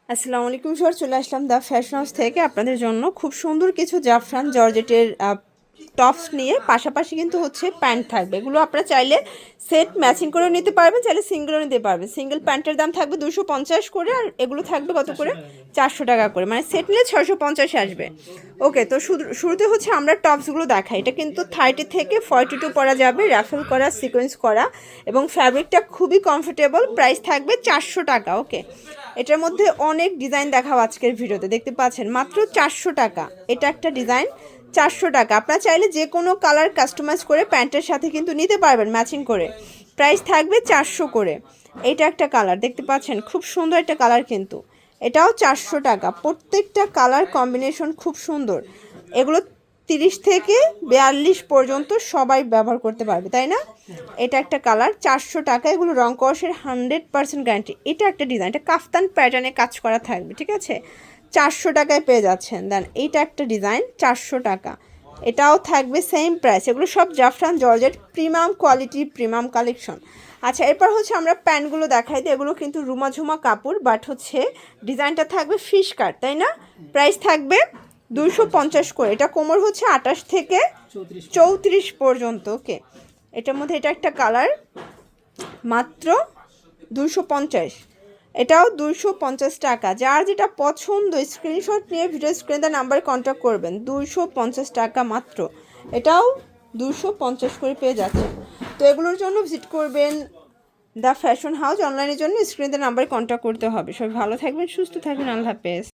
আসসালামু আলাইকুম স্যার, চলে আসলাম দ্য ফ্যাশন হাউস থেকে আপনাদের জন্য খুব সুন্দর কিছু জাফরান জর্জেটের টপস নিয়ে, পাশাপাশি কিন্তু হচ্ছে প্যান্ট থাকবে। এগুলো আপনারা চাইলে সেট ম্যাচিং করেও নিতে পারবেন, চাইলে সিঙ্গেলও নিতে পারবেন। সিঙ্গেল প্যান্টের দাম থাকবে 250 করে, আর এগুলো থাকবে কত করে? 400 টাকা করে, মানে সেট নিলে 650 আসবে। ওকে, তো শুরুতে হচ্ছে আমরা টপসগুলো দেখাই। এটা কিন্তু 30 থেকে 42 পরা যাবে, র্যাফেল করা, সিকোয়েন্স করা, এবং ফ্যাব্রিকটা খুবই কমফোর্টেবল। প্রাইস থাকবে 400 টাকা। ওকে, এটার মধ্যে অনেক ডিজাইন দেখাও আজকের ভিডিওতে, দেখতে পাচ্ছেন মাত্র 400 টাকা। এটা একটা ডিজাইন 400 টাকা। আপনারা চাইলে যে কোনো কালার কাস্টমাইজ করে প্যান্টের সাথে কিন্তু নিতে পারবেন ম্যাচিং করে। প্রাইস থাকবে 400 করে। এটা একটা কালার দেখতে পাচ্ছেন, খুব সুন্দর একটা কালার, কিন্তু এটাও 400 টাকা। প্রত্যেকটা কালার কম্বিনেশন খুব সুন্দর। এগুলো 30 থেকে 42 পর্যন্ত সবাই ব্যবহার করতে পারবে, তাই না? এটা একটা কালার 400 টাকা। এগুলো রং কষের 100% গ্যারান্টি। এটা একটা ডিজাইন, এটা কাফতান প্যাটার্নে কাজ করা থাকবে, ঠিক আছে? 400 টাকায় পেয়ে যাচ্ছেন। দেন এইটা একটা ডিজাইন 400 টাকা, এটাও থাকবে সেম প্রাইস। এগুলো সব জাফরান georgette, premium quality, premium collection. আচ্ছা, এরপর হচ্ছে আমরা প্যান্টগুলো দেখাই দিই। এগুলো কিন্তু রুমাঝুমা কাপড়, বাট হচ্ছে ডিজাইনটা থাকবে ফিশ কাট, তাই না? প্রাইস থাকবে 250 করে। এটা কোমর হচ্ছে 28 থেকে 34 পর্যন্ত। ওকে, এটার মধ্যে এটা একটা কালার মাত্র 250, এটাও 250 টাকা। যার যেটা পছন্দ স্ক্রিনশট নিয়ে ভিডিও স্ক্রিনে নাম্বারে কন্ট্যাক্ট করবেন। 250 টাকা মাত্র, এটাও 250 করে পেয়ে যাচ্ছে। তো এগুলোর জন্য ভিজিট করবেন দ্য ফ্যাশন হাউস। অনলাইনের জন্য স্ক্রিনে নাম্বারে কন্ট্যাক্ট করতে হবে। সবাই ভালো থাকবেন, সুস্থ থাকবেন, আল্লাহ হাফেজ।